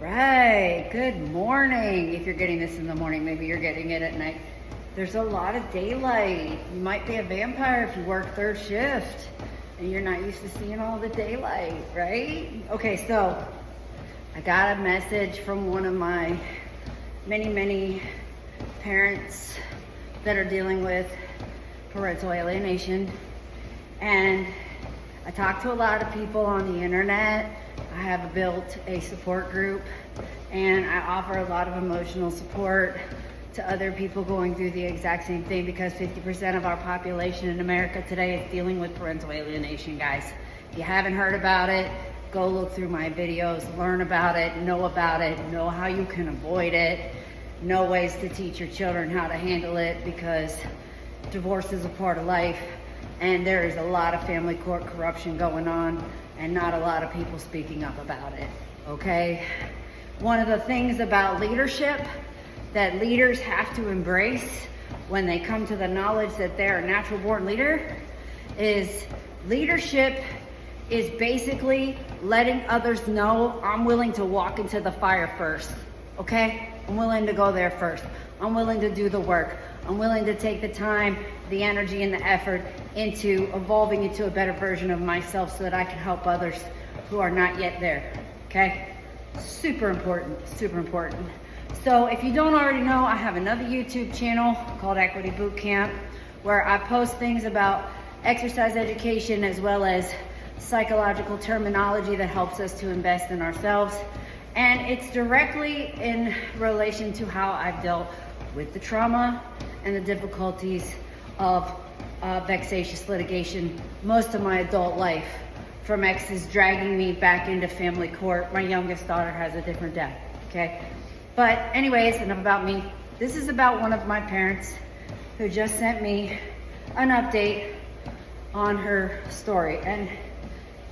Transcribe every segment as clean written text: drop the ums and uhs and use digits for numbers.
right, good morning. If you're getting this in the morning, maybe you're getting it at night. There's a lot of daylight. You might be a vampire if you work third shift and you're not used to seeing all the daylight, right? Okay, so I got a message from one of my many parents that are dealing with parental alienation. And I talked to a lot of people on the internet. I have built a support group and I offer a lot of emotional support to other people going through the exact same thing, because 50% of our population in America today is dealing with parental alienation, guys. If you haven't heard about it, go look through my videos, learn about it, know how you can avoid it, know ways to teach your children how to handle it, because divorce is a part of life and there is a lot of family court corruption going on and not a lot of people speaking up about it, okay? One of the things about leadership that leaders have to embrace when they come to the knowledge that they're a natural born leader is leadership is basically letting others know I'm willing to walk into the fire first, okay? I'm willing to go there first. I'm willing to do the work. I'm willing to take the time, the energy, and the effort into evolving into a better version of myself so that I can help others who are not yet there, okay? Super important, super important. So if you don't already know, I have another YouTube channel called Equity Boot Camp where I post things about exercise education as well as psychological terminology that helps us to invest in ourselves. And it's directly in relation to how I've dealt with the trauma and the difficulties of vexatious litigation most of my adult life, from exes dragging me back into family court. My youngest daughter has a different dad, okay? But anyways, enough about me. This is about one of my parents who just sent me an update on her story. And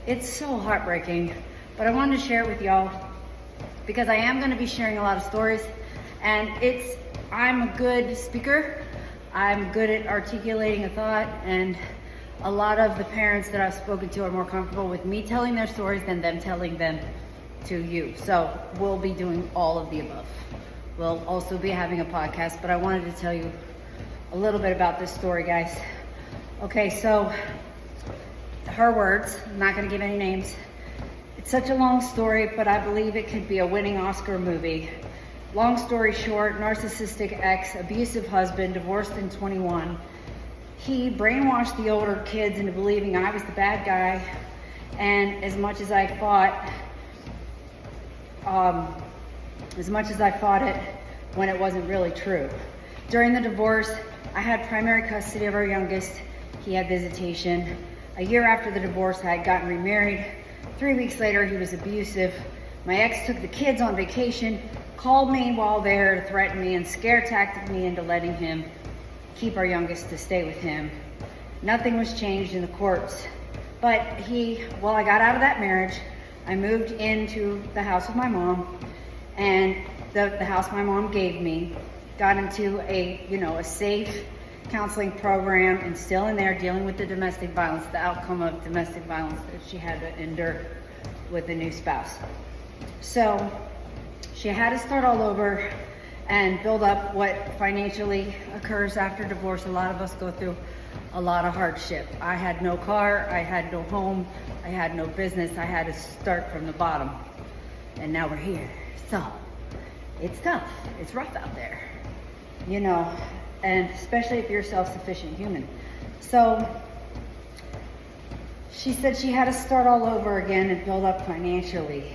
it's so heartbreaking, but I wanted to share it with y'all because I am gonna be sharing a lot of stories, and I'm a good speaker. I'm good at articulating a thought, and a lot of the parents that I've spoken to are more comfortable with me telling their stories than them telling them to you. So we'll be doing all of the above. We'll also be having a podcast, but I wanted to tell you a little bit about this story, guys. Okay, so her words, I'm not gonna give any names. It's such a long story, but I believe it could be a winning Oscar movie. Long story short, narcissistic ex, abusive husband, divorced in 21. He brainwashed the older kids into believing I was the bad guy, and as much as I fought it when it wasn't really true. During the divorce, I had primary custody of our youngest. He had visitation. A year after the divorce, I had gotten remarried. 3 weeks later, he was abusive. My ex took the kids on vacation, called me while there to threaten me and scare tactic me into letting him keep our youngest to stay with him. Nothing was changed in the courts. But while I got out of that marriage, I moved into the house with my mom, and the house my mom gave me, got into a safe counseling program, and still in there dealing with the domestic violence, the outcome of domestic violence that she had to endure with a new spouse. So she had to start all over and build up what financially occurs after divorce. A lot of us go through a lot of hardship. I had no car, I had no home, I had no business. I had to start from the bottom, and now we're here. So it's tough, it's rough out there, and especially if you're a self-sufficient human. So she said she had to start all over again and build up financially.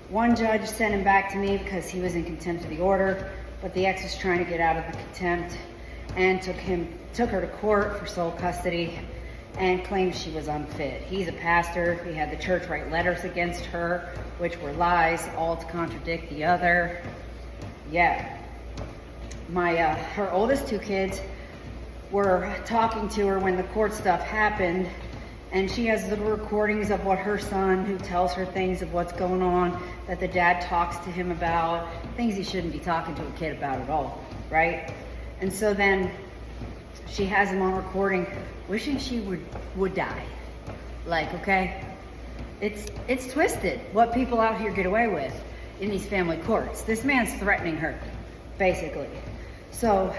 One judge sent him back to me because he was in contempt of the order, but the ex was trying to get out of the contempt and took her to court for sole custody and claimed she was unfit. He's a pastor. He had the church write letters against her, which were lies, all to contradict the other. Yeah. Her oldest two kids were talking to her when the court stuff happened, and she has little recordings of what her son, who tells her things of what's going on, that the dad talks to him about, things he shouldn't be talking to a kid about at all, right? And so then she has him on recording wishing she would die. Like, okay, it's twisted what people out here get away with. in these family courts. This man's threatening her, basically. So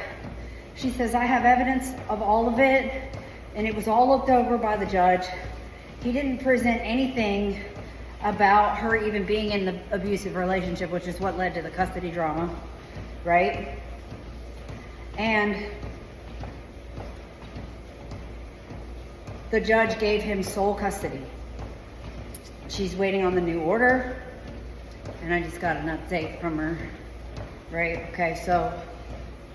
she says, I have evidence of all of it, and it was all looked over by the judge. He didn't present anything about her even being in the abusive relationship, which is what led to the custody drama, right? And the judge gave him sole custody. She's waiting on the new order, and I just got an update from her, right? Okay, so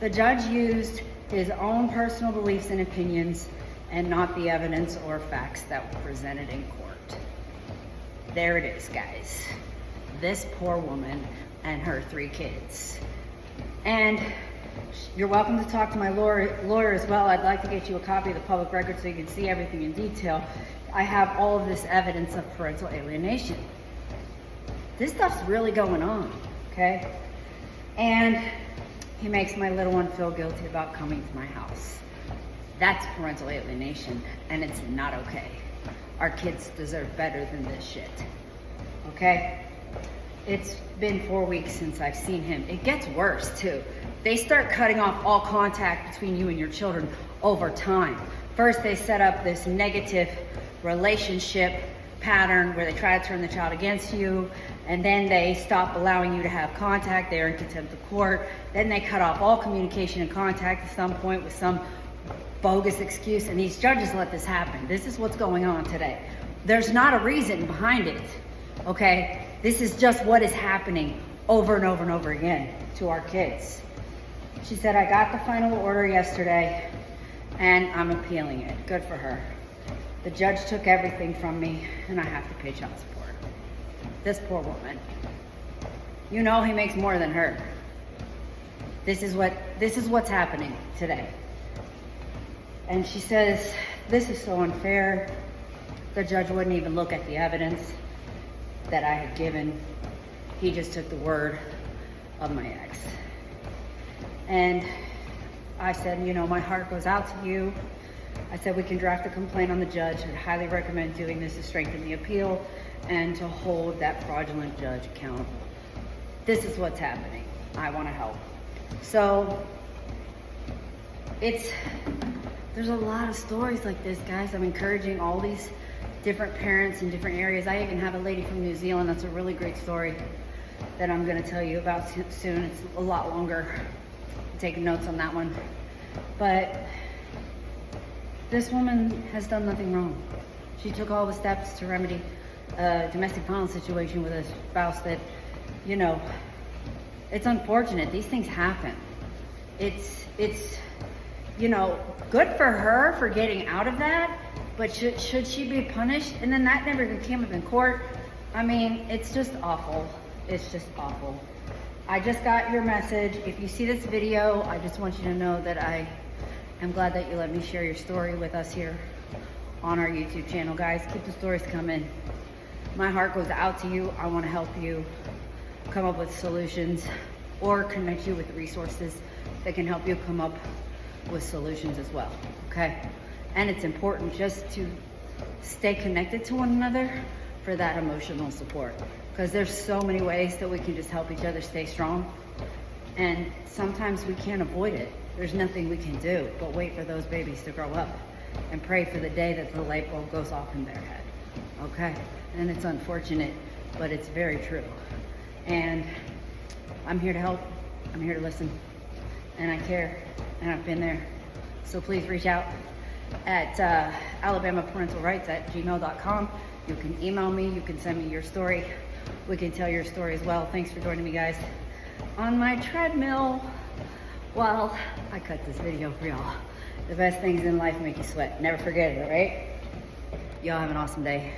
the judge used his own personal beliefs and opinions and not the evidence or facts that were presented in court. There it is, guys. This poor woman and her 3 kids. And you're welcome to talk to my lawyer as well. I'd like to get you a copy of the public record so you can see everything in detail. I have all of this evidence of parental alienation. This stuff's really going on, okay? And he makes my little one feel guilty about coming to my house. That's parental alienation, and it's not okay. Our kids deserve better than this shit, okay? It's been 4 weeks since I've seen him. It gets worse, too. They start cutting off all contact between you and your children over time. First, they set up this negative relationship pattern where they try to turn the child against you, and then they stop allowing you to have contact. They're in contempt of court. Then they cut off all communication and contact at some point with some bogus excuse, and these judges let this happen. This is what's going on today. There's not a reason behind it, okay? This is just what is happening over and over and over again to our kids. She said, I got the final order yesterday, and I'm appealing it. Good for her. The judge took everything from me, and I have to pay child support. This poor woman. You know he makes more than her. This is what's happening today. And she says, this is so unfair. The judge wouldn't even look at the evidence that I had given. He just took the word of my ex. And I said, you know, my heart goes out to you. I said, we can draft a complaint on the judge. I'd highly recommend doing this to strengthen the appeal and to hold that fraudulent judge accountable. This is what's happening. I want to help. So there's a lot of stories like this, guys. I'm encouraging all these different parents in different areas. I even have a lady from New Zealand. That's a really great story that I'm going to tell you about soon. It's a lot longer. I'm taking notes on that one. But this woman has done nothing wrong. She took all the steps to remedy a domestic violence situation with a spouse that, you know, it's unfortunate. These things happen. It's you know, good for her for getting out of that, but should she be punished? And then that never even came up in court. I mean, it's just awful. It's just awful. I just got your message. If you see this video, I just want you to know that I am glad that you let me share your story with us here on our YouTube channel. Guys, keep the stories coming. My heart goes out to you. I want to help you come up with solutions or connect you with resources that can help you come up with solutions as well, okay? And it's important just to stay connected to one another for that emotional support, because there's so many ways that we can just help each other stay strong, and sometimes we can't avoid it. There's nothing we can do but wait for those babies to grow up and pray for the day that the light bulb goes off in their head, okay? And it's unfortunate, but it's very true. And I'm here to help. I'm here to listen, and I care, and I've been there. So please reach out at alabamaparentalrights@gmail.com. You can email me, you can send me your story. We can tell your story as well. Thanks for joining me, guys, on my treadmill while I cut this video for y'all. The best things in life make you sweat. Never forget it, all right? Y'all have an awesome day.